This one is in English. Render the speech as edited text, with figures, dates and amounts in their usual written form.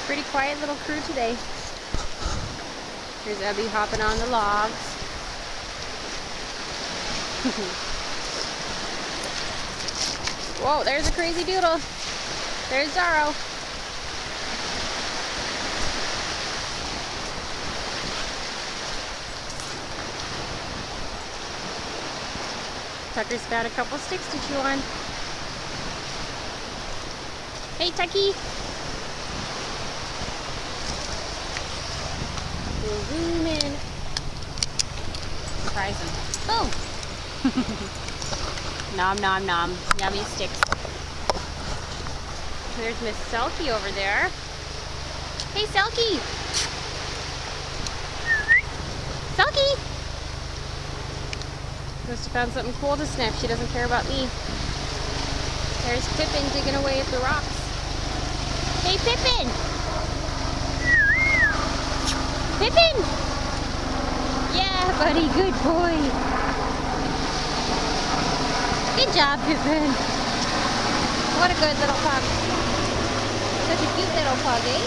Pretty quiet little crew today. There's Abby hopping on the logs. Whoa, there's a crazy doodle. There's Zorro. Tucker's found a couple sticks to chew on. Hey, Tucky. We'll zoom in. Surprise him. Boom! Nom nom nom. Yummy sticks. There's Miss Selkie over there. Hey, Selkie! Selkie! Must have found something cool to sniff. She doesn't care about me. There's Pippin digging away at the rocks. Hey, Pippin! Pippin! Yeah, buddy, good boy. Good job, Pippin. What a good little pug. Such a cute little pug, eh?